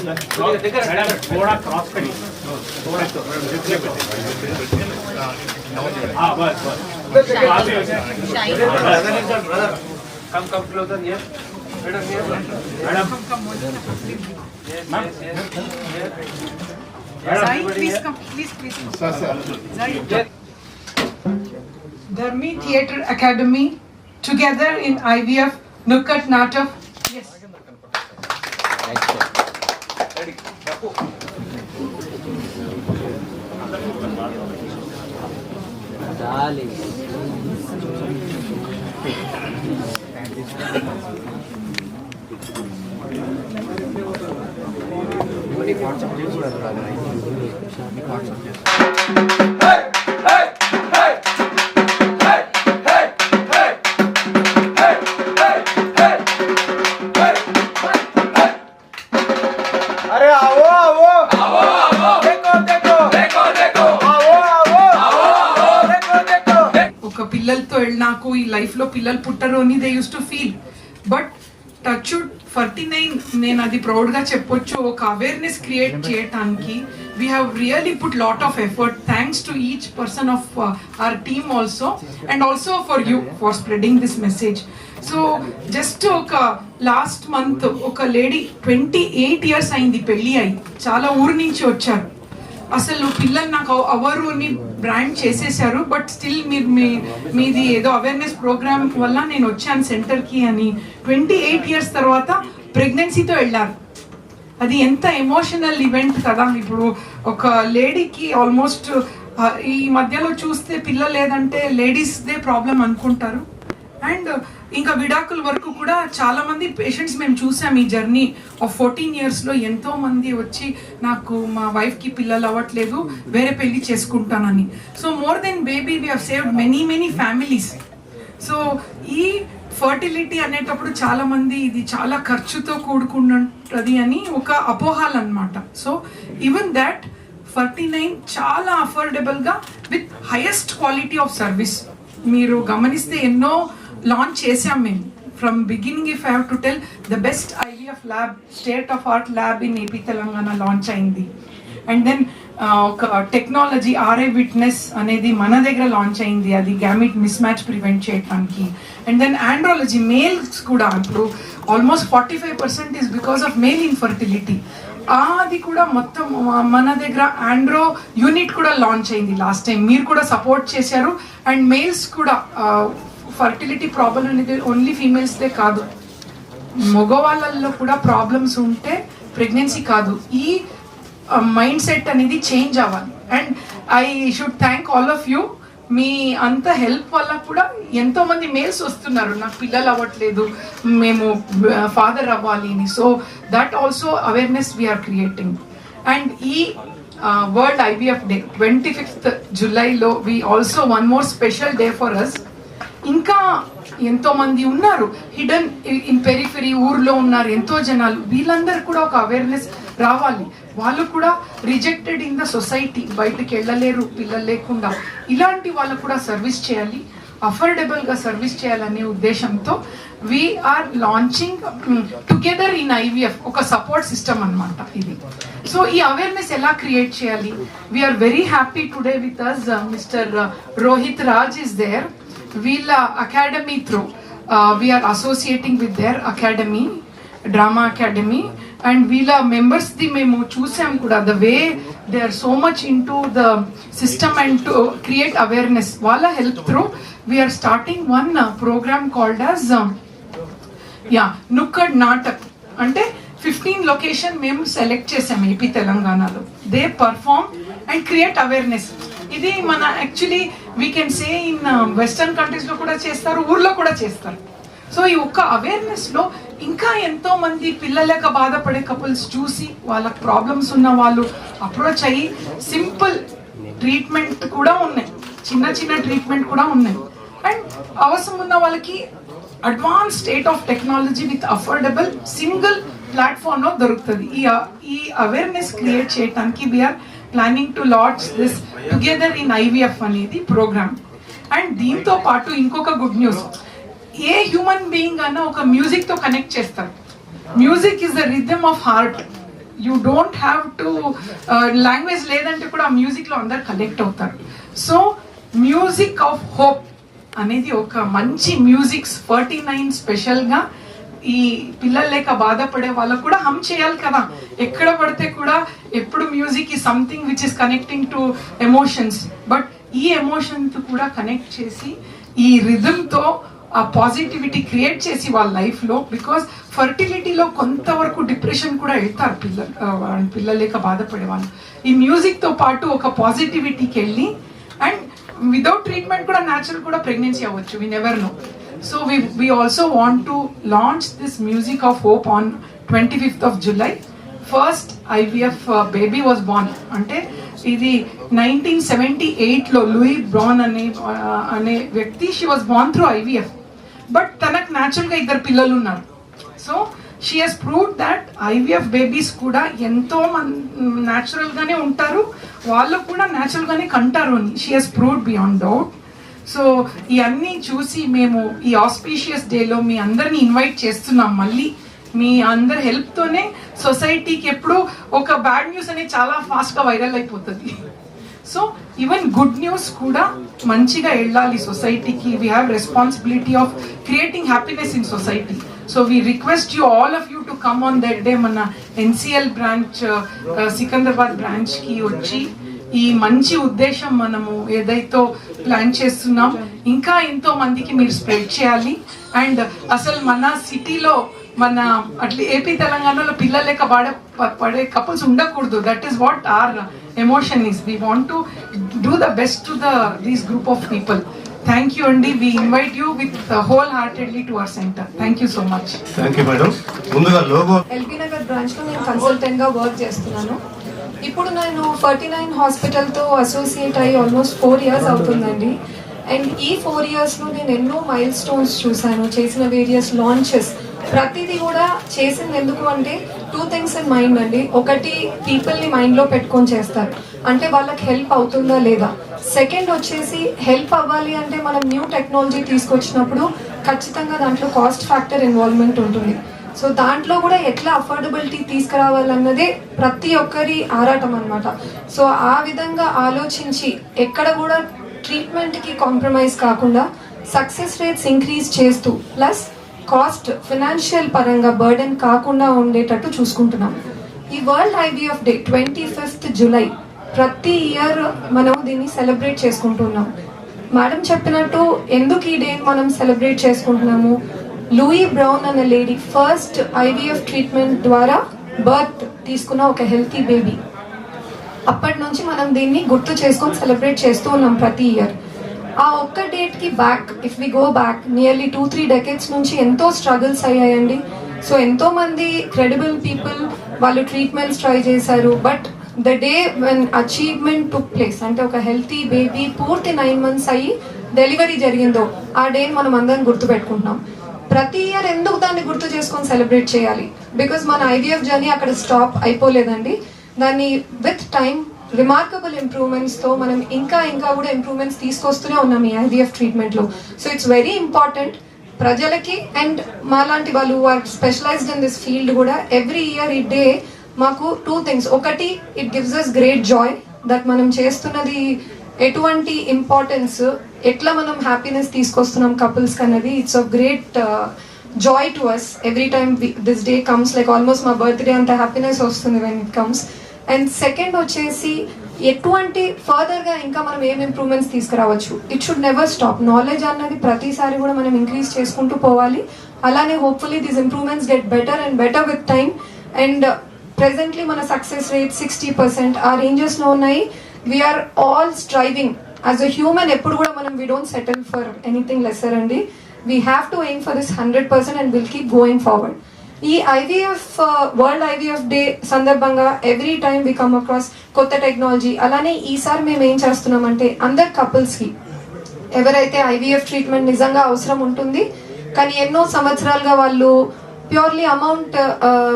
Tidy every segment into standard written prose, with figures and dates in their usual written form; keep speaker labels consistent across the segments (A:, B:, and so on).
A: थोड़ा क्रॉस करिए, थोड़ा हाँ बस बस कम क्लोजर ये madam
B: Dharmi Theatre Academy together in IVF Nukkat Natak. Yes.
C: अरे आओ आओ आओ आओ देखो देखो देखो देखो आओ आओ आओ आओ देखो देखो
B: ఒక పిల్లలతో నాకు ఈ లైఫ్ లో పిల్లలు పుట్టరు అని they use to feel but touch 49 నేను అది ప్రౌడ్ గా చెప్పొచ్చు ఒక అవేర్నెస్ క్రియేట్ చేయడానికి we have really put lot of effort thanks to each person of our team also and also for you for spreading this message. So just ఒక last month ఒక lady 28 years అయింది పెళ్లి అయి చాలా ఊరు నుంచి వచ్చారు అసలు పిల్లలు నాకు అవరు అని బ్రాండ్ చేసేసారు బట్ స్టిల్ మీరు మీది ఏదో అవేర్నెస్ ప్రోగ్రామ్ వల్ల నేను వచ్చాను సెంటర్కి అని 28 ఇయర్స్ తర్వాత ప్రెగ్నెన్సీతో వెళ్ళారు అది ఎంత ఎమోషనల్ ఈవెంట్ కదా ఇప్పుడు ఒక లేడీకి ఆల్మోస్ట్ ఈ మధ్యలో చూస్తే పిల్లలు లేదంటే లేడీస్దే ప్రాబ్లం అనుకుంటారు అండ్ ఇంకా విడాకుల వరకు కూడా చాలా మంది పేషెంట్స్ మేము చూసాం ఈ జర్నీ ఆఫ్ 14 ఇయర్స్లో ఎంతో మంది వచ్చి నాకు మా వైఫ్కి పిల్లలు అవ్వట్లేదు వేరే పెళ్లి చేసుకుంటానని so more than baby we have saved many families so ఈ ఫర్టిలిటీ అనేటప్పుడు చాలా మంది ఇది చాలా ఖర్చుతో కూడుకున్నది అని ఒక అపోహాలు అనమాట సో ఈవెన్ దాట్ 49 చాలా అఫోర్డబుల్గా with highest quality of service మీరు గమనిస్తే ఎన్నో లాంచ్ చేసాం మేము from beginning if I have to tell the best IVF lab state of art lab in AP Telangana launch అయింది అండ్ దెన్ ఒక టెక్నాలజీ ఆర్ఐ విట్నెస్ అనేది మన దగ్గర లాంచ్ అయింది అది గ్యామిట్ మిస్ మ్యాచ్ ప్రివెంట్ చేయడానికి అండ్ దెన్ ఆండ్రాలజీ మేల్స్ కూడా ఇప్పుడు almost 45% is because of male infertility అది కూడా మొత్తం మన దగ్గర ఆండ్రో యూనిట్ కూడా లాంచ్ అయింది లాస్ట్ టైం మీరు కూడా సపోర్ట్ చేశారు అండ్ మేల్స్ కూడా ఫర్టిలిటీ ప్రాబ్లం అనేది ఓన్లీ ఫీమేల్స్దే కాదు మగవాళ్ళల్లో కూడా ప్రాబ్లమ్స్ ఉంటే ప్రెగ్నెన్సీ కాదు ఈ మైండ్ సెట్ అనేది చేంజ్ అవ్వాలి and I should thank all of you మీ అంత హెల్ప్ వల్ల కూడా ఎంతో మంది మెయిల్స్ వస్తున్నారు నాకు పిల్లలు అవ్వట్లేదు మేము ఫాదర్ అవ్వాలి అని so that also awareness we are creating and ఈ వరల్డ్ ఐవీఎఫ్ డే 25th జూలైలో we also one more special day for us ఇంకా ఎంతో మంది ఉన్నారు హిడెన్ ఇన్ పెరిఫెరీ ఊర్లో ఉన్నారు ఎంతో జనాలు వీళ్ళందరూ కూడా ఒక అవేర్నెస్ రావాలి వాళ్ళు కూడా రిజెక్టెడ్ ఇన్ ద సొసైటీ బయటకు వెళ్ళలేరు పిల్లలు లేకుండా ఇలాంటి వాళ్ళు కూడా సర్వీస్ చేయాలి అఫోర్డబుల్గా సర్వీస్ చేయాలనే ఉద్దేశంతో we're launching together in IVF ఒక సపోర్ట్ సిస్టమ్ అనమాట ఇది సో ఈ అవేర్నెస్ ఎలా క్రియేట్ చేయాలి we're very happy today with us mister Rohit Raj is there వీళ్ళ academy through we're associating with their academy drama academy and వీళ్ళ మెంబర్స్ది మేము చూసాం కూడా the way they are so much into the system and to create awareness వాళ్ళ help through we're starting one program called as నుక్కడ్ నాటక్ అంటే 15 location మేము select చేసాం AP తెలంగాణలో they perform and create awareness ఇది మన actually we can say in western కంట్రీస్లో కూడా చేస్తారు ఊర్లో కూడా చేస్తారు సో ఈ ఒక్క అవేర్నెస్లో ఇంకా ఎంతో మంది పిల్లలేక బాధపడే కపుల్స్ చూసి వాళ్ళకి ప్రాబ్లమ్స్ ఉన్న వాళ్ళు అప్రోచ్ అయ్యి సింపుల్ ట్రీట్మెంట్ కూడా ఉన్నాయి చిన్న ట్రీట్మెంట్ కూడా ఉన్నాయి అండ్ అవసరం ఉన్న వాళ్ళకి advance state of technology with affordable single ప్లాట్ఫామ్లో దొరుకుతుంది ఈ అవేర్నెస్ క్రియేట్ చేయడానికి we are planning to launch this together in IVF అనేది ప్రోగ్రామ్ అండ్ దీంతో పాటు ఇంకొక good news a human being అన్న ఒక మ్యూజిక్తో కనెక్ట్ చేస్తారు music is the rhythm of heart you don't have to language లేదంటే కూడా ఆ మ్యూజిక్లో అందరు కనెక్ట్ అవుతారు. సో మ్యూజిక్ ఆఫ్ హోప్ అనేది ఒక మంచి మ్యూజిక్స్ 49 స్పెషల్గా ఈ పిల్లలు లేక బాధపడే వాళ్ళకు కూడా హమ్ చేయాలి కదా. ఎక్కడ పడితే కూడా ఎప్పుడు మ్యూజిక్ ఈ something which is connecting to emotions, but ఈ ఎమోషన్స్ కూడా కనెక్ట్ చేసి ఈ రిథమ్తో ఆ పాజిటివిటీ క్రియేట్ చేసి వాళ్ళ లైఫ్లో, బికాస్ ఫర్టిలిటీలో కొంతవరకు డిప్రెషన్ కూడా వెళ్తారు పిల్లలు లేక బాధపడే వాళ్ళు. ఈ మ్యూజిక్తో పాటు ఒక పాజిటివిటీకి వెళ్ళి అండ్ వితౌట్ ట్రీట్మెంట్ కూడా న్యాచురల్ కూడా ప్రెగ్నెన్సీ అవ్వచ్చు, we never know. So we also want to launch this Music of Hope on 25th of July. First IVF baby was born. అంటే ఇది 1978లో లూయి బ్రౌన్ అనే వ్యక్తి, she was Born through IVF, but తనకు న్యాచురల్గా 2 పిల్లలు ఉన్నారు. So she has proved that IVF babies కూడా ఎంతో న్యాచురల్గానే ఉంటారు, వాళ్ళు కూడా న్యాచురల్గానే కంటారు అని she has proved beyond doubt. So ఇవన్నీ చూసి మేము ఈ ఆస్పీషియస్ డేలో మీ అందరిని ఇన్వైట్ చేస్తున్నాం. మళ్ళీ మీ అందరి హెల్ప్తోనే సొసైటీకి ఎప్పుడు ఒక బ్యాడ్ న్యూస్ అనేది చాలా ఫాస్ట్గా వైరల్ అయిపోతుంది. సో ఈవెన్ గుడ్ న్యూస్ కూడా మంచిగా వెళ్ళాలి సొసైటీకి. We have responsibility of creating happiness in society. So we request you all of you to come on that day. మన NCL బ్రాంచ్ సికింద్రాబాద్ బ్రాంచ్కి వచ్చి ఈ మంచి ఉద్దేశం మనము ఏదైతే ప్లాన్ చేస్తున్నాం ఇంకా ఎంతో మందికి మీరు స్ప్రెడ్ చేయాలి. అండ్ అసలు మన సిటీలో మన అట్లా ఏపీ తెలంగాణలో పిల్లలు లేక పడే కపుల్స్ ఉండకూడదు. That is what our emotion is. We want to do the best to these group of people. Thank you అండి. We invite you with whole heartedly to our centre. Thank you so much.
D: Thank you madam. ముందుగా లోగో
E: LB Nagar బ్రాంచ్లో నేను కన్సల్టెంట్గా work చేస్తున్నాను. ఇప్పుడు నేను 49 హాస్పిటల్తో అసోసియేట్ అయ్యి ఆల్మోస్ట్ 4 years అవుతుందండి. అండ్ ఈ 4 yearsలో నేను ఎన్నో మైల్ స్టోన్స్ చూశాను, చేసిన వేరియస్ లాంచెస్, ప్రతిదీ కూడా చేసింది ఎందుకు అంటే 2 things ఇన్ మైండ్ అండి. ఒకటి, పీపుల్ని మైండ్లో పెట్టుకొని చేస్తారు, అంటే వాళ్ళకి హెల్ప్ అవుతుందా లేదా. సెకండ్ వచ్చేసి, హెల్ప్ అవ్వాలి అంటే మనం న్యూ టెక్నాలజీ తీసుకొచ్చినప్పుడు ఖచ్చితంగా దాంట్లో కాస్ట్ ఫ్యాక్టర్ ఇన్వాల్వ్మెంట్ ఉంటుంది. సో దాంట్లో కూడా ఎట్లా అఫోర్డబిలిటీ తీసుకురావాలన్నదే ప్రతి ఒక్కరి ఆరాటం అనమాట. సో ఆ విధంగా ఆలోచించి ఎక్కడ కూడా ట్రీట్మెంట్కి కాంప్రమైజ్ కాకుండా సక్సెస్ రేట్స్ ఇంక్రీజ్ చేస్తూ ప్లస్ కాస్ట్ ఫినాన్షియల్ పరంగా బర్డెన్ కాకుండా ఉండేటట్టు చూసుకుంటున్నాం. ఈ world IVF day 25th July ప్రతి ఇయర్ మనం దీన్ని సెలబ్రేట్ చేసుకుంటున్నాం. మేడం చెప్పినట్టు ఎందుకు ఈ డే మనం సెలబ్రేట్ చేసుకుంటున్నాము, లూయి బ్రౌన్ అనే లేడీ ఫస్ట్ IVF ట్రీట్మెంట్ ద్వారా బర్త్ తీసుకున్న ఒక హెల్తీ బేబీ. అప్పటి నుంచి మనం దీన్ని గుర్తు చేసుకొని సెలబ్రేట్ చేస్తూ ఉన్నాం ప్రతి ఇయర్. ఆ ఒక్క డేట్కి back if we go back nearly 2-3 decades నుంచి ఎంతో స్ట్రగుల్స్ అయ్యాయండి. సో ఎంతోమంది క్రెడిబుల్ పీపుల్ వాళ్ళు ట్రీట్మెంట్స్ ట్రై చేశారు, but the day when achievement took place, అంటే ఒక హెల్తీ బేబీ పూర్తి 9 months అయ్యి డెలివరీ జరిగిందో ఆ డే మనం అందరం గుర్తుపెట్టుకుంటున్నాం. ప్రతి ఇయర్ ఎందుకు దాన్ని గుర్తు చేసుకొని సెలబ్రేట్ చేయాలి, బికాజ్ మన IVF జర్నీ అక్కడ స్టాప్ అయిపోలేదండి. దాన్ని విత్ టైం రిమార్కబుల్ ఇంప్రూవ్మెంట్స్తో మనం ఇంకా కూడా ఇంప్రూవ్మెంట్స్ తీసుకొస్తూనే ఉన్నాం ఈ IVF ట్రీట్మెంట్లో. సో ఇట్స్ వెరీ ఇంపార్టెంట్ ప్రజలకి అండ్ మాలాంటి వాళ్ళు are specialised in this field కూడా ఎవ్రీ ఇయర్ ఈ డే మాకు 2 things. ఒకటి, it gives us great joy that మనం చేస్తున్నది ఎటువంటి ఇంపార్టెన్స్, ఎట్లా మనం హ్యాపీనెస్ తీసుకొస్తున్నాం కపుల్స్కి అన్నది. It's of great joy to us every time this day comes. Like almost మా బర్త్డే అంత హ్యాపీనెస్ వస్తుంది when it comes. And second వచ్చేసి, ఎటువంటి ఫర్దర్గా ఇంకా మనం ఏం ఇంప్రూవ్మెంట్స్ తీసుకురావచ్చు. It should never stop. Knowledge అన్నది ప్రతిసారి కూడా మనం ఇంక్రీజ్ చేసుకుంటూ పోవాలి. అలానే hopefully these improvements get better and better with time. And presently మన సక్సెస్ రేట్ 60% ఆ రేంజెస్లో ఉన్నాయి. We are all striving as a human. ఎప్పుడు కూడా మనం we don't settle for anything lesser అండి. We have to aim for this 100% and will keep going forward. ఈ IVF world IVF day సందర్భంగా every time we come across కొత్త technology. అలానే ఈసారి మేము ఏం చేస్తున్నామంటే అందరు కపుల్స్కి ఎవరైతే IVF ట్రీట్మెంట్ నిజంగా అవసరం ఉంటుంది కానీ ఎన్నో సంవత్సరాలుగా వాళ్ళు ప్యూర్లీ అమౌంట్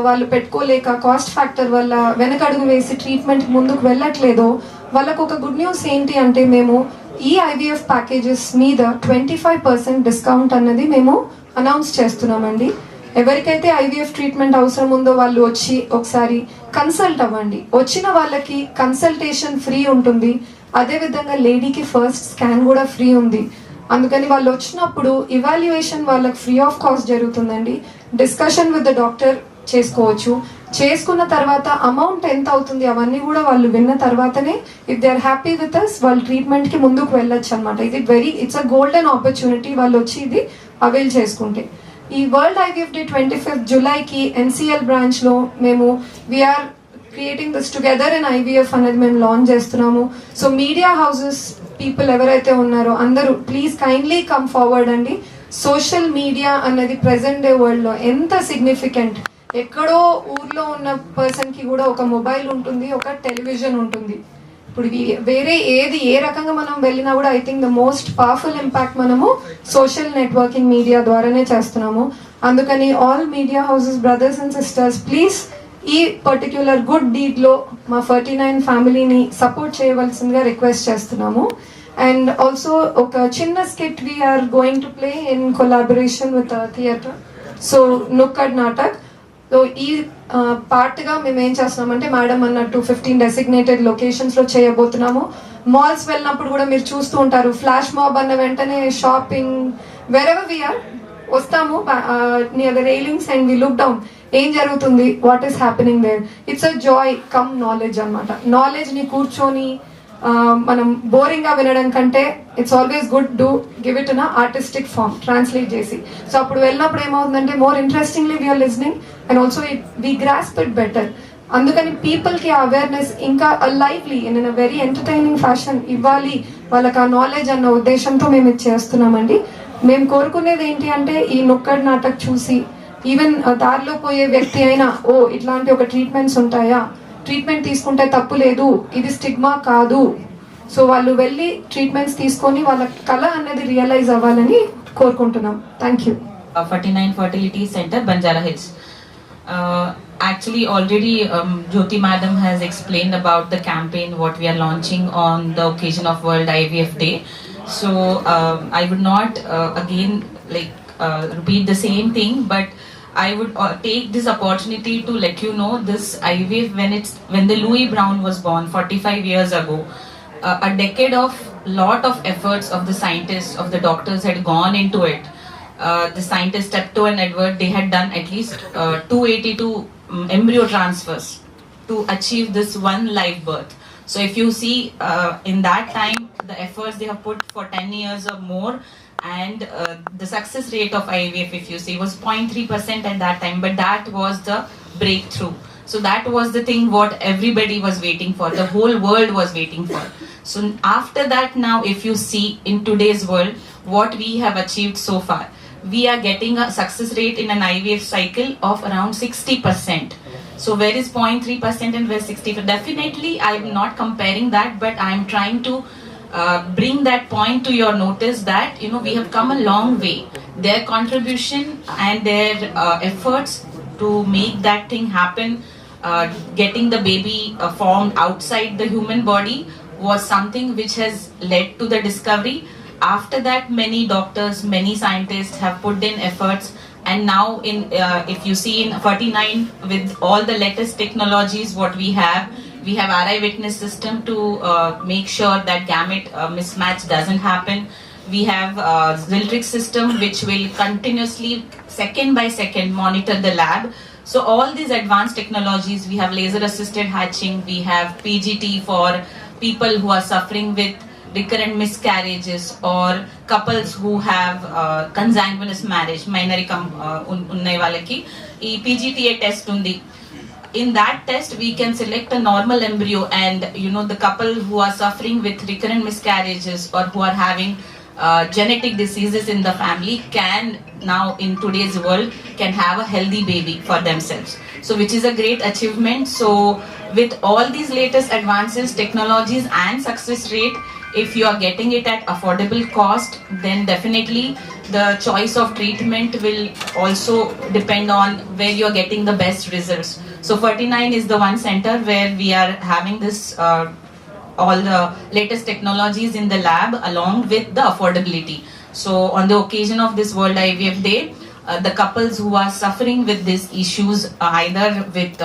E: వాళ్ళు పెట్టుకోలేక కాస్ట్ ఫ్యాక్టర్ వల్ల వెనకడుగు వేసి ట్రీట్మెంట్ ముందుకు వెళ్ళట్లేదో వాళ్ళకు ఒక గుడ్ న్యూస్ ఏంటి అంటే, మేము ఈ IVF ప్యాకేజెస్ మీద 25% డిస్కౌంట్ అన్నది మేము అనౌన్స్ చేస్తున్నామండి. ఎవరికైతే ఐవీఎఫ్ ట్రీట్మెంట్ అవసరం ఉందో వాళ్ళు వచ్చి ఒకసారి కన్సల్ట్ అవ్వండి. వచ్చిన వాళ్ళకి కన్సల్టేషన్ ఫ్రీ ఉంటుంది, అదేవిధంగా లేడీకి ఫస్ట్ స్కాన్ కూడా ఫ్రీ ఉంది. అందుకని వాళ్ళు వచ్చినప్పుడు ఇవాల్యుయేషన్ వాళ్ళకి ఫ్రీ ఆఫ్ కాస్ట్ జరుగుతుందండి. డిస్కషన్ విత్ ద డాక్టర్ చేసుకోవచ్చు. చేసుకున్న తర్వాత అమౌంట్ ఎంత అవుతుంది అవన్నీ కూడా వాళ్ళు విన్న తర్వాతనే if they are happy with us వాళ్ళు ట్రీట్మెంట్కి ముందుకు వెళ్ళొచ్చు అనమాట. ఇది ఇట్స్ అ గోల్డెన్ ఆపర్చునిటీ వాళ్ళు వచ్చి ఇది అవైల్ చేసుకుంటే. ఈ వరల్డ్ ఐవీఎఫ్ డే 25th జూలైకి ఎన్సిఎల్ బ్రాంచ్లో మేము we're creating this together in IVF అనేది మేము లాంచ్ చేస్తున్నాము. సో మీడియా హౌసెస్ పీపుల్ ఎవరైతే ఉన్నారో అందరూ ప్లీజ్ కైండ్లీ కమ్ ఫార్వర్డ్ అండి. సోషల్ మీడియా అనేది ప్రెసెంట్ డే వరల్డ్లో ఎంత సిగ్నిఫికెంట్. ఎక్కడో ఊర్లో ఉన్న పర్సన్కి కూడా ఒక మొబైల్ ఉంటుంది, ఒక టెలివిజన్ ఉంటుంది. ఇప్పుడు వేరే ఏ రకంగా మనం వెళ్ళినా కూడా I think the most powerful impact మనము సోషల్ నెట్వర్కింగ్ మీడియా ద్వారానే చేస్తున్నాము. అందుకని all media houses brothers and sisters please ఈ పర్టిక్యులర్ గుడ్ డీడ్లో మా 49 ఫ్యామిలీని సపోర్ట్ చేయవలసిందిగా రిక్వెస్ట్ చేస్తున్నాము. అండ్ ఆల్సో ఒక చిన్న skit we're going to play in collaboration with theatre, so nukkad natak. So ఈ పార్ట్గా మేము ఏం చేస్తున్నామంటే మేడం అన్నట్టు 15 డెసిగ్నేటెడ్ లొకేషన్స్లో చేయబోతున్నాము. మాల్స్ వెళ్ళినప్పుడు కూడా మీరు చూస్తూ ఉంటారు, ఫ్లాష్ మాబ్ అన్న వెంటనే షాపింగ్ వెరెవర్ వీఆర్ వస్తాము near the railings and we look down ఏం జరుగుతుంది, what is happening there. It's a joy cum knowledge అనమాట. నాలెడ్జ్ని కూర్చొని మనం బోరింగ్గా వినడం కంటే it's always good do give it in artistic form translate చేసి. సో అప్పుడు వెళ్ళినప్పుడు ఏమవుతుందంటే more interestingly we are listening and also we grasp it better. అందుకని పీపుల్కి ఆ అవేర్నెస్ ఇంకా lively in a very entertaining fashion ఇవ్వాలి వాళ్ళకి ఆ నాలెడ్జ్ అన్న ఉద్దేశంతో మేము ఇది చేస్తున్నామండి. మేము కోరుకునేది ఏంటి అంటే ఈ నుక్కడ్ నాటక్ చూసి ఈవెన్ దారిలో పోయే వ్యక్తి అయినా ఓ ఇట్లాంటి ఒక ట్రీట్మెంట్స్ ఉంటాయా, ట్రీట్మెంట్ తీసుకుంటే తప్పు లేదు, ఇది స్టిగ్మా కాదు, సో వాళ్ళు వెళ్ళి ట్రీట్మెంట్స్ తీసుకొని వాళ్ళ కళ అనేది రియలైజ్ అవ్వాలని కోరుకుంటున్నాం. Thank you.
F: 49 Fertility Center, Banjara Hills. Actually, already Jyoti Madam has explained about the campaign what we are launching on the occasion of World IVF Day. So I would not again repeat the same thing, but I would take this opportunity to let you know this IVF when the Louis Brown was born 45 years ago. A decade of lot of efforts of the scientists, of the doctors had gone into it. The scientists Steptoe and Edward, they had done at least 282 embryo transfers to achieve this one live birth. So if you see in that time the efforts they have put for 10 years or more, and the success rate of IVF if you see was 0.3% at that time, but that was the breakthrough. So that was the thing what everybody was waiting for, the whole world was waiting for. So after that, now if you see in today's world what we have achieved so far, we are getting a success rate in an IVF cycle of around 60%. So where is 0.3% and where is 60%? Definitely I am not comparing that, but I am trying to bring that point to your notice that we have come a long way. Their contribution and their efforts to make that thing happen, getting the baby formed outside the human body, was something which has led to the discovery. After that, many doctors, many scientists have put in efforts, and now if you see in 49 with all the latest technologies what we have RI witness system to make sure that gamete mismatch doesn't happen. We have Ziltrix system which will continuously second by second monitor the lab. So all these advanced technologies, we have laser assisted hatching, we have PGT for people who are suffering with recurrent miscarriages or couples who have consanguineous marriage, minoricum unnai valaki ee PGTA test undi. In that test we can select a normal embryo, and the couple who are suffering with recurrent miscarriages or who are having genetic diseases in the family can now in today's world can have a healthy baby for themselves, so which is a great achievement. So with all these latest advances, technologies and success rate, if you are getting it at affordable cost, then definitely the choice of treatment will also depend on where you are getting the best results. So 49 is the one center where we are having this all the latest technologies in the lab along with the affordability. So on the occasion of this World IVF Day, the couples who are suffering with these issues, either with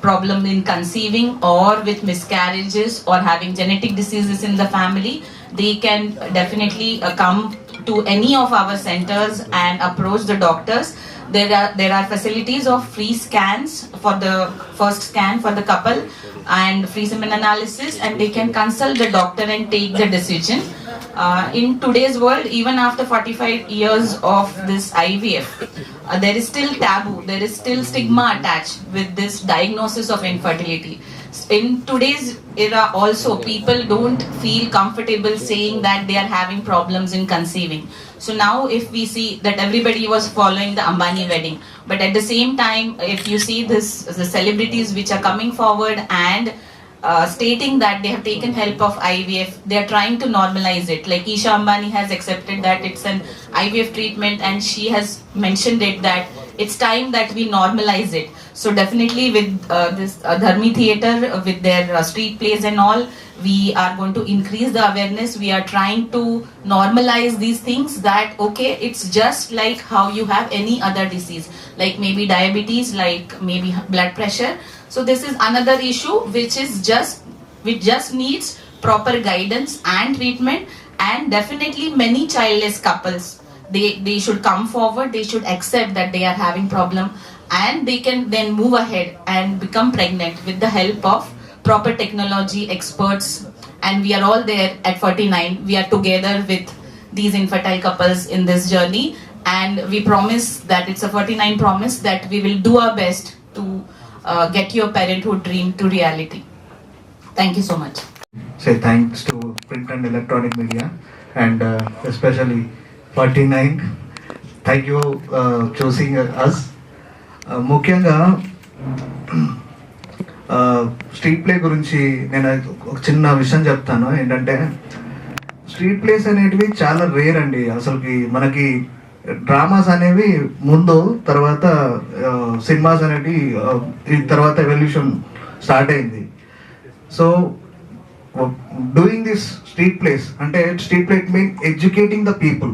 F: problem in conceiving or with miscarriages or having genetic diseases in the family, they can definitely come to any of our centers and approach the doctors. There are facilities of free scans for the first scan for the couple and free semen analysis, and they can consult the doctor and take the decision. In today's world, even after 45 years of this IVF, there is still taboo, there is still stigma attached with this diagnosis of infertility. In today's era also, people don't feel comfortable saying that they are having problems in conceiving. So now if we see that everybody was following the Ambani wedding, but at the same time, if you see this, the celebrities which are coming forward and stating that they have taken help of IVF, they are trying to normalize it. Like Isha Ambani has accepted that it's an IVF treatment, and she has mentioned it that it's time that we normalize it. So definitely with this Dharmi Theatre, with their street plays and all, we are going to increase the awareness. We are trying to normalize these things, that okay, it's just like how you have any other disease, like maybe diabetes, like maybe blood pressure. So this is another issue which just needs proper guidance and treatment. And definitely many childless couples, they should come forward, they should accept that they are having problem, and they can then move ahead and become pregnant with the help of proper technology experts. And we are all there at 49. We are together with these infertile couples in this journey, and we promise that it's a 49 promise that we will do our best to get your parenthood dream to reality. Thank you so much.
G: Say thanks to print and electronic media, and especially 49. Thank you choosing us. ముఖ్యంగా street play గురించి నేను ఒక చిన్న విషయం చెప్తాను. ఏంటంటే street place అనేటివి చాలా రేర్ అండి. అసలుకి మనకి డ్రామాస్ అనేవి ముందు, తర్వాత సినిమాస్ అనేవి తర్వాత ఎవల్యూషన్ స్టార్ట్ అయింది. So doing this street plays అంటే, street play mean educating the people.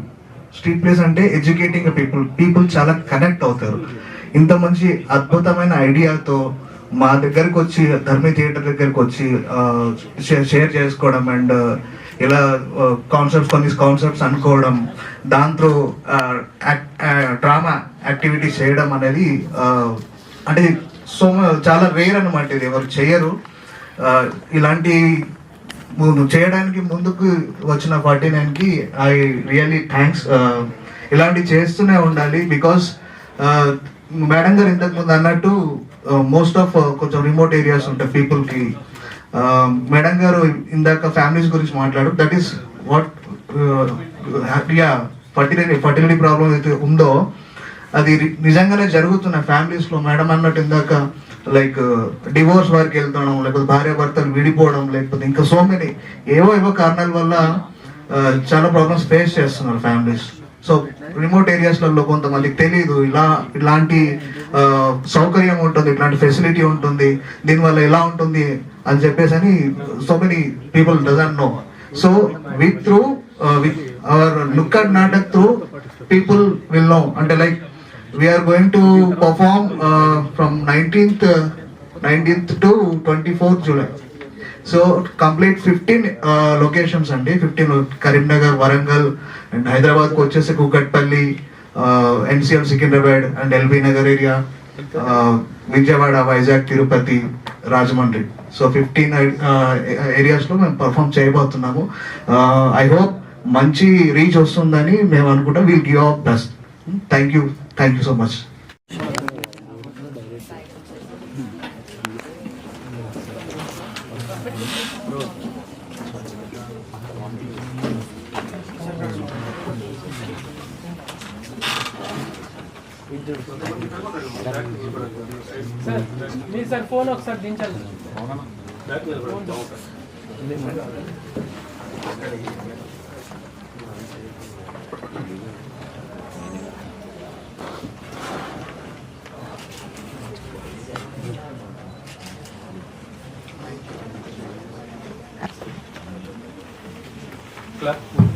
G: Street plays అంటే ఎడ్యుకేటింగ్ ద పీపుల్ చాలా కనెక్ట్ అవుతారు. ఇంత మంచి అద్భుతమైన ఐడియాతో మా దగ్గరకు వచ్చి, ధర్మి థియేటర్ దగ్గరకు వచ్చి షేర్ చేసుకోవడం, అండ్ ఇలా కొన్ని కాన్సెప్ట్స్ అనుకోవడం, దాంతో డ్రామా యాక్టివిటీస్ చేయడం అనేది అంటే చాలా రేర్ అనమాట. ఇది ఎవరు చేయరు. ఇలాంటి చేయడానికి ముందుకు వచ్చిన 49కి ఐ రియల్లీ థ్యాంక్స్. ఇలాంటివి చేస్తూనే ఉండాలి. బికాస్ మేడం గారు ఇంతకుముందు అన్నట్టు మోస్ట్ ఆఫ్ కొంచెం రిమోట్ ఏరియాస్ ఉంటాయి పీపుల్కి. మేడం గారు ఇందాక ఫ్యామిలీస్ గురించి మాట్లాడు. That is what fertility problem అయితే ఉందో అది నిజంగానే జరుగుతున్న ఫ్యామిలీస్లో. మేడం అన్నట్టు ఇందాక లైక్ డివోర్స్ వరకు వెళ్తాం, లేకపోతే భార్యాభర్తలు విడిపోవడం, లేకపోతే ఇంకా సో మెనీ ఏవో కారణాల వల్ల చాలా ప్రాబ్లమ్స్ ఫేస్ చేస్తున్నారు ఫ్యామిలీస్. సో రిమోట్ ఏరియాస్లలో కొంతమందికి తెలియదు ఇలాంటి సౌకర్యం ఉంటుంది, ఇట్లాంటి ఫెసిలిటీ ఉంటుంది, దీనివల్ల ఎలా ఉంటుంది అని చెప్పేసి అని so many people doesn't know. So with through with our look at natak through people will know. అంటే like we are going to perform from 19th to 24th July. So complete 15 locations andi. 15 Karimnagar, Warangal and Hyderabad ko vachese Kukatpalli, NCL Secunderabad and LB Nagar area, Vijayawada, Vizag, Tirupati, Rajahmundry. So 15 areas lo mem perform cheyabothunnamu. I hope manchi reach ostundani mem anukunta. We'll give our best. Thank you so much.
A: Please sir phone ఒకసారి దించాలి.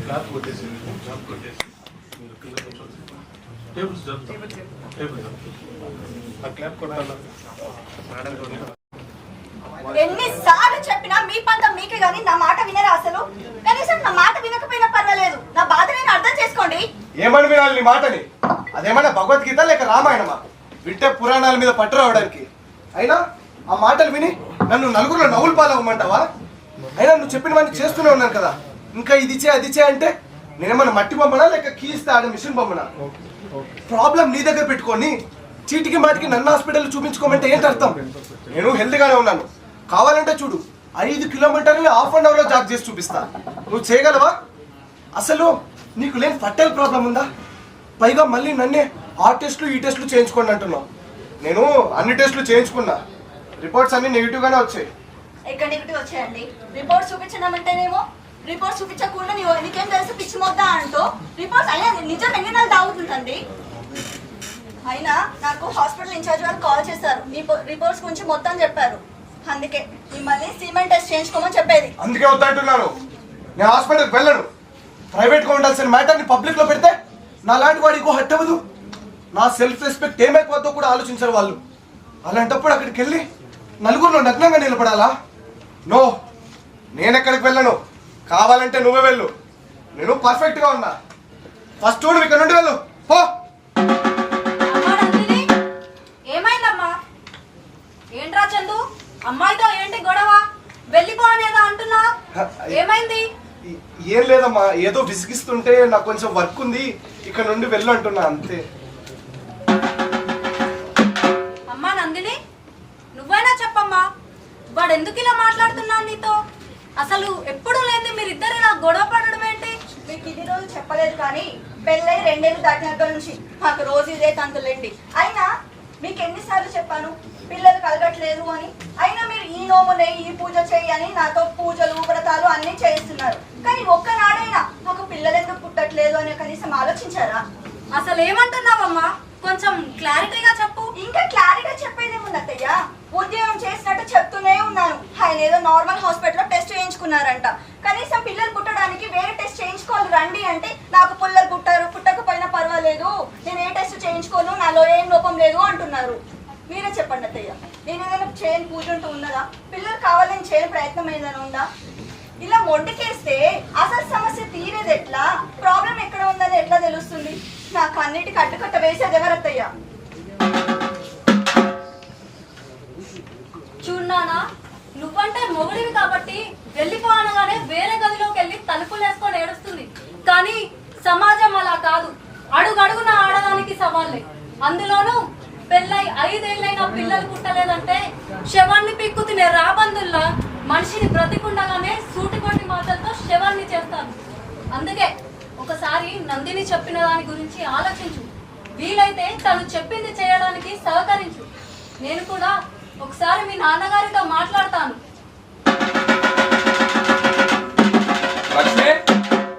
A: Clap కొట్టేసి
H: ఎన్నిసార్లు చెప్పినా మీ పంతం మీకే గానీ నా మాట వినరా అసలు? కనీసం నా మాట వినకపోయినా పర్వాలేదు, నా బాధ నేను అర్థం చేసుకోండి.
C: ఏమని వినాలి నీ మాటని? అదేమన్నా భగవద్గీత లేక రామాయణమా? వింటే పురాణాల మీద పట్టు రావడానికి. అయినా ఆ మాటలు విని నన్ను నలుగురిలో నవ్వులు పాలవ్వమంటావా? అయినా నువ్వు చెప్పినవన్నీ చేస్తూనే ఉన్నాను కదా, ఇంకా ఇది చే అది చే అంటే నేనేమన్నా మట్టి బొమ్మనా లేక కీస్తే ఆడే మిషన్ బొమ్మనా? ప్రాబ్లం నీ దగ్గర పెట్టుకొని చీటికి మాటికి నన్ను హాస్పిటల్ చూపించుకోమంటే ఏంటి అర్థం? నేను హెల్తీగానే ఉన్నాను, కావాలంటే చూడు 5 కిలోమీటర్లు ½ అవర్లో జాగ్ చేసి చూపిస్తా. నువ్వు చేయగలవా? అసలు నీకు లేని ఫర్టైల్ ప్రాబ్లం ఉందా? పైగా మళ్ళీ నన్నే ఆ టెస్టులు ఈ టెస్టులు చేయించుకోండి అంటున్నావు. నేను అన్ని టెస్టులు చేయించుకున్నా, రిపోర్ట్స్ అన్ని నెగిటివ్గానే వచ్చాయి.
H: ఎక్కడ నెగిటివ్ వచ్చాయండి? రిపోర్ట్స్ చూపించడామంటేనేమో రిపోర్ట్స్ చూపించకుండా నీకేం తెలుసు పిచ్చి మొద్దా అంటూ రిపోర్ట్స్ అయినా నిజం ఎన్ని నెలలు దాగుతుందండి. అయినా నాకు హాస్పిటల్ ఇన్ఛార్జ్ వాళ్ళు కాల్ చేశారు, రిపోర్ట్స్ గురించి మొత్తం చెప్పారు. అందుకే మిమ్మల్ని సిమెంట్ టెస్ట్ చేయించుకోమని చెప్పేది.
C: అందుకే వద్దంటున్నాను. నేను హాస్పిటల్కి వెళ్ళను. ప్రైవేట్గా ఉండాల్సిన మ్యాటర్ని పబ్లిక్లో పెడితే నా లాంటి వాడికి హట్ అవ్వదు. నా సెల్ఫ్ రెస్పెక్ట్ ఏమైపోతుందో కూడా ఆలోచించరు వాళ్ళు. అలాంటప్పుడు అక్కడికి వెళ్ళి నలుగురిలో నగ్నంగా నిలబడాలా? నో, నేను ఎక్కడికి వెళ్ళను. కావాలంటే నువ్వే వెళ్ళు, నేను పర్ఫెక్ట్గా ఉన్నా. ఫస్ట్ నువ్వు ఇక్కడ నుండి వెళ్ళు పో.
H: ఏమైందమ్మా? ఏంట్రా చందు, అమ్మాయితో ఏంటి గొడవ? వెళ్ళిపో అనేదా అంటున్నా, ఏమైంది?
C: ఏం లేదమ్మా, ఏదో విసిగిస్తుంటే నాకు కొంచెం వర్క్ ఉంది, ఇక్కడ నుండి వెళ్ళు అంటున్నా అంతే.
H: అమ్మా నందిని, నువ్వైనా చెప్పమ్మా, వాడు ఎందుకు ఇలా మాట్లాడుతున్నాను నీతో? అసలు ఎప్పుడు లేని మీరిద్దరు ఇలా గొడవ పడడం ఏంటి? మీకు ఇన్ని రోజులు చెప్పలేదు కానీ పెళ్ళై 2 ఏళ్ళు దాటిన దగ్గర నుంచి మాకు రోజు ఇదే తంతులేండి. అయినా మీకు ఎన్నిసార్లు చెప్పాను పిల్లలు కలగట్లేదు అని? అయినా మీరు ఈ నోమునే ఈ పూజ చేయి అని నాతో పూజలు వ్రతాలు అన్ని చేయిస్తున్నారు. కానీ ఒక్కనాడైనా నాకు పిల్లలు ఎందుకు పుట్టట్లేదు అని కనీసం ఆలోచించారా? అసలు ఏమంటున్నావమ్మా? కొంచెం క్లారిటీగా చెప్పు. ఇంకా క్లారిటీగా చెప్పేదేముంది అత్తయ్య? ఉద్యోగం చేసినట్టు చెప్తూనే ఉన్నాను. ఆయన ఏదో నార్మల్ హాస్పిటల్లో టెస్ట్ చేయించుకున్నారంట. కనీసం పిల్లలు పుట్టడానికి వేరే టెస్ట్ చేయించుకోవాలి రండి అంటే నాకు పిల్లలు పుట్టకపోయినా పర్వాలేదు, నేను ఏ టెస్ట్ చేయించుకోను, నాలో ఏం లోపం లేదు అంటున్నారు. మీరే చెప్పండి అత్తయ్య, నేను ఏదైనా చేయని పూజ ఉంటూ ఉన్నదా? పిల్లలు కావాలని చేయని ప్రయత్నం ఏదైనా ఉందా? ఇలా మొండికేస్తే అసలు సమస్య తీరేది ఎట్లా? ప్రాబ్లం ఎక్కడ ఉందని ఎట్లా తెలుస్తుంది? నాకు అన్నిటికీ అడ్డుకట్ట వేసేది ఎవరత్తయ్యా? చూడానా, నువ్వంటే మొగుడివి కాబట్టి వెళ్ళిపో అనగానే వేరే గదిలోకి వెళ్ళి తలుపులు వేసుకొని ఏడుస్తుంది. కానీ సమాజం అలా కాదు, అడుగడుగున ఆడదానికి సవాళ్ళే. అందులోనూ పెళ్ళై 5 ఏళ్ళైనా పిల్లలు పుట్టలేదంటే శవాన్ని పిక్కు తినే రాబందుల్లా మనిషిని బ్రతికుండగానే సూటికోటి మాటలతో శవాన్ని చేస్తారు. అందుకే ఒకసారి నందిని చెప్పిన దాని గురించి ఆలోచించు. వీలైతే తను చెప్పింది చేయడానికి సహకరించు. నేను కూడా ఒకసారి మీ నాన్నగారితో మాట్లాడతాను.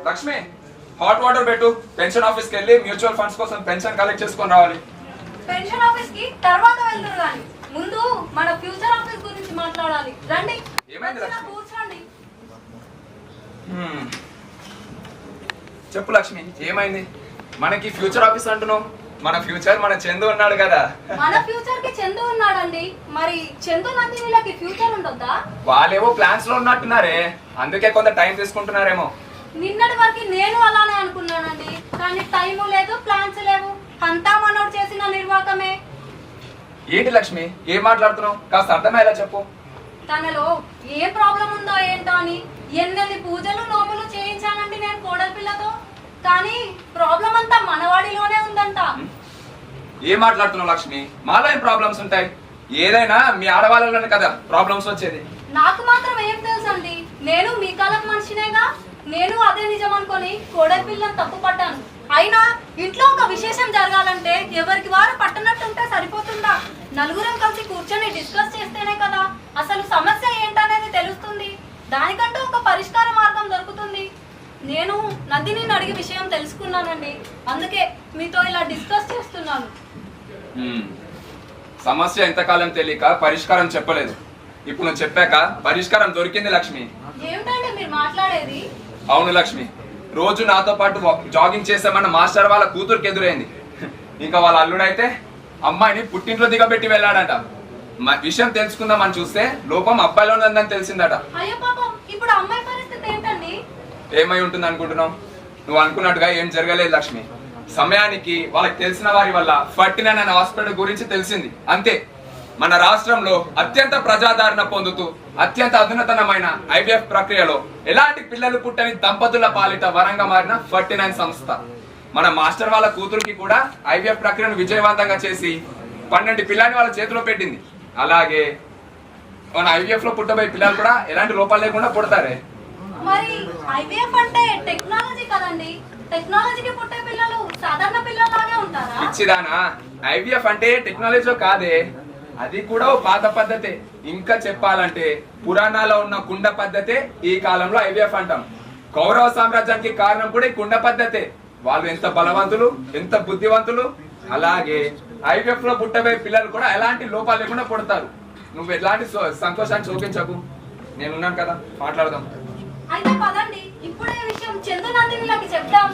I: లక్ష్మి, హాట్ వాటర్ పెట్టు. పెన్షన్ ఆఫీస్కి వెళ్ళి మ్యూచువల్ ఫండ్స్ కోసం పెన్షన్ కలెక్ట్ చేసుకొని రావాలి.
H: పెన్షన్ ఆఫీస్ కి తర్వాత వెళ్తారు కానీ ముందు మన ఫ్యూచర్ ఆఫీస్ గురించి మాట్లాడాలి. రండి, కూర్చోండి.
I: చెప్పు లక్ష్మి, ఏమైంది? మనకి ఫ్యూచర్ ఆఫీస్ అంటున్నావు. మన ఫ్యూచర్ మన చందు ఉన్నాడు కదా.
H: మన ఫ్యూచర్ కి చందు ఉన్నాడండి, మరి చందు నందినికి ఫ్యూచర్ ఉండొద్దా?
I: వాళ్ళేవో ప్లాన్స్ లో ఉన్నట్టున్నారే, అందుకే కొంత టైం తీసుకుంటున్నారేమో.
H: నిన్నటి వరకు నేను అలానే అనుకున్నానండి, కానీ టైము లేదు, ప్లాన్స్ లేవు. అంతా మనోడు చేసిన నిర్వాకమే.
I: ఏంటి లక్ష్మి, ఏం మాట్లాడుతున్నావు? కాస్త అర్థమయ్యేలా చెప్పు.
H: తనలో ఏ ప్రాబ్లం ఉందో ఏంటో అని ఎన్నెన్ని పూజలు నోములు చేయించానండి నేను కోడలి పిల్లతో. కానీ ప్రాబ్లం అంతా మనవాడిలోనే ఉందంట.
I: ఏం మాట్లాడుతున్నావు లక్ష్మి? మాలో ఏం ప్రాబ్లమ్స్ ఉంటాయి? ఏదైనా మీ ఆడవాళ్ళలోనే కదా ప్రాబ్లమ్స్ వచ్చేది.
H: నాకు మాత్రం ఏం తెలుసండి, నేను మీ కాలం మనిషినేగా. నేను అదే నిజం అనుకొని కోడలి పిల్లని తప్పు పడ్డాను. అయినా ఇంట్లో ఒక విశేషం జరగాలంటే ఎవరికి వారు పట్టనట్టుంటే సరిపోతుందా? నలుగురం కలిసి కూర్చొని డిస్కస్ చేస్తేనే కదా అసలు సమస్య ఏంటనేది తెలుస్తుంది. దానికంటూ ఒక పరిష్కార మార్గం దొరుకుతుంది. నేను నందిని అడిగే విషయం తెలుసుకున్నానండి, అందుకే మీతో ఇలా డిస్కస్ చేస్తున్నాను.
I: సమస్య ఎంతకాలం తెలియక పరిష్కారం చెప్పలేదు. ఇప్పుడు నువ్వు చెప్పాక పరిష్కారం దొరికింది లక్ష్మి.
H: ఏమిటంటే మీరు మాట్లాడేది?
I: అవును లక్ష్మి, రోజు నాతో పాటు జాగింగ్ చేసామన్న మాస్టర్ వాళ్ళ కూతురుకి ఎదురైంది. ఇంకా వాళ్ళ అల్లుడైతే అమ్మాయిని పుట్టింట్లో దిగబెట్టి వెళ్ళాడట. విషయం తెలుసుకుందామని చూస్తే లోపం అబ్బాయిలో ఉందని తెలిసిందట.
H: అయ్యో పాపం, ఇప్పుడు అమ్మాయి పరిస్థితి ఏంటండి?
I: ఏమై ఉంటుంది అనుకుంటున్నావు? నువ్వు అనుకున్నట్టుగా ఏం జరగలేదు లక్ష్మి. సమయానికి వాళ్ళకి తెలిసిన వారి వల్ల 49 అనే హాస్పిటల్ గురించి తెలిసింది, అంతే. మన రాష్ట్రంలో అత్యంత ప్రజాదరణ పొందుతూ అత్యంత అధునాతనమైన ఐవీఎఫ్ ప్రక్రియలో ఎలాంటి పిల్లలు పుట్టని దంపతుల పాలిట వరంగా మారిన 49 సంస్థ మన మాస్టర్ వాళ్ళ కూతురికి కూడా ఐవీఎఫ్ ప్రక్రియను విజయవంతంగా చేసి 12 పిల్లని వాళ్ళ చేతిలో పెట్టింది. అలాగే మన ఐవీఎఫ్ లో పుట్టబోయే పిల్లలు కూడా ఎలాంటి లోపాలు లేకుండా పుడతారే.
H: మరి ఐవీఎఫ్ అంటే టెక్నాలజీ కదండి, టెక్నాలజీకి పుట్టే పిల్లలు సాధారణ పిల్లలాగే ఉంటారా?
I: ఇచ్చిదానా, ఐవీఎఫ్ అంటే టెక్నాలజీ కాదే, అది కూడా ఓ పాత పద్ధతే. ఇంకా చెప్పాలంటే పురాణాల్లో ఉన్న కుండ పద్ధతే ఈ కాలంలో ఐవీఎఫ్ అంటాం. కౌరవ సామ్రాజ్యానికి కారణం కూడా ఈ కుండ పద్ధతే. వాళ్ళు ఎంత బలవంతులు, ఎంత బుద్ధివంతులు. అలాగే ఐవీఎఫ్ లో పుట్టబోయే పిల్లలు కూడా ఎలాంటి లోపాలు లేకుండా పుడతారు. నువ్వు ఎలాంటి సంతోషాన్ని చూపించకు, నేనున్నాను కదా, మాట్లాడదాం.
H: అయితే పదండి, ఇప్పుడే విషయం చందు నందినికి చెప్తాం.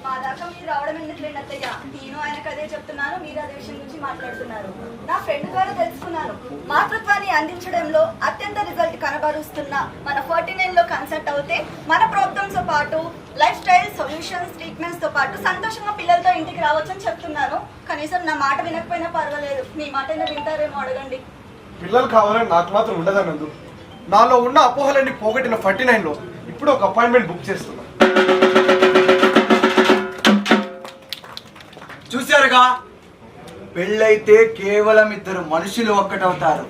J: మా దాకా మీరు రావడం ఎందుకులేండి అత్తయ్య, నేను ఆయనకు అదే చెప్తున్నాను, మీరు అదే విషయం గురించి మాట్లాడుతున్నారు. నా ఫ్రెండ్ ద్వారా తెలుసుకున్నాను, మాతృత్వాన్ని అందించడంలో అత్యంత రిజల్ట్ కనబరుస్తున్న మన 49 లో కన్సల్ట్ అవుతే మన ప్రాబ్లమ్స్ తో పాటు లైఫ్ స్టైల్ సొల్యూషన్స్ ట్రీట్మెంట్స్ తో పాటు సంతోషంగా పిల్లలతో ఇంటికి రావచ్చని చెప్తున్నారు. కనీసం నా మాట వినకపోయినా పర్వాలేదు, మీ మాట అయినా వింటారేమో అడగండి.
C: పిల్లలు కావాలని నాకు మాత్రం ఉండదన్నందు. నాలో ఉన్న అపోహలన్నీ పోగొట్టిన 49 లో ఇప్పుడు ఒక అపాయింట్మెంట్ బుక్ చేస్తున్నా.
K: చూశారుగా, పెళ్ళైతే కేవలం ఇద్దరు మనుషులు ఒక్కటవుతారు,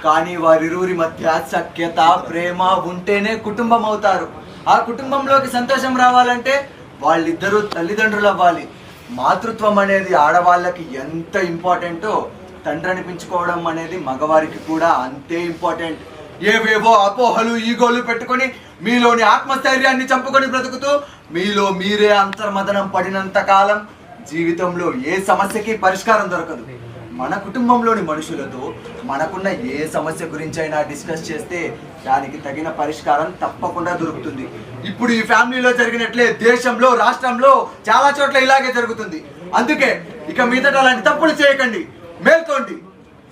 K: కానీ వారిరువురి మధ్య సఖ్యత ప్రేమ ఉంటేనే కుటుంబం అవుతారు. ఆ కుటుంబంలోకి సంతోషం రావాలంటే వాళ్ళిద్దరూ తల్లిదండ్రులు అవ్వాలి. మాతృత్వం అనేది ఆడవాళ్ళకి ఎంత ఇంపార్టెంటో తండ్రి అనిపించుకోవడం అనేది మగవారికి కూడా అంతే ఇంపార్టెంట్. ఏవేవో అపోహలు ఈగోలు పెట్టుకొని మీలోని ఆత్మస్థైర్యాన్ని చంపుకొని బ్రతుకుతూ మీలో మీరే అంతర్మదనం పడినంత కాలం జీవితంలో ఏ సమస్యకి పరిష్కారం దొరకదు. మన కుటుంబంలోని మనుషులతో మనకున్న ఏ సమస్య గురించి అయినా డిస్కస్ చేస్తే దానికి తగిన పరిష్కారం తప్పకుండా దొరుకుతుంది. ఇప్పుడు ఈ ఫ్యామిలీలో జరిగినట్లే దేశంలో రాష్ట్రంలో చాలా చోట్ల ఇలాగే జరుగుతుంది. అందుకే ఇక మీదట అలాంటి తప్పులు చేయకండి, మేల్కోండి.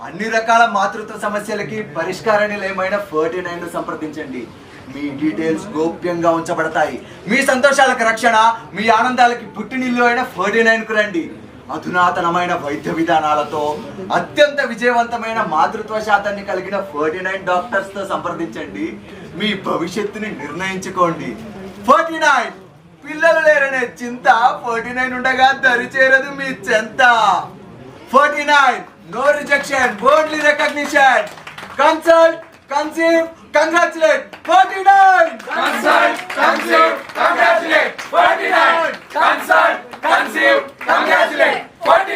K: అన్ని రకాల మాతృత్వ సమస్యలకి పరిష్కార నిలయమైన 49 సంప్రదించండి. మీ డీటెయిల్స్ గోప్యంగా ఉంచబడతాయి. మీ సంతోషాలకు రక్షణ, మీ ఆనందాలకి పుట్టినిల్లు అయిన 49కు రండి. అధునాతనమైన వైద్య విధానాలతో అత్యంత విజయవంతమైన మాతృత్వ శాతాన్ని కలిగిన 49 డాక్టర్స్ తో సంప్రదించండి. మీ భవిష్యత్తుని నిర్ణయించుకోండి. 49 పిల్లలు లేరనే చింత 49 ఉండగా దరిచేరదు మీ చెంత. 49 no rejection, only recognition. Consult, conceive, congratulate. 49
I: Consult, conceive, congratulate. 49 Consult, conceive, congratulate. 49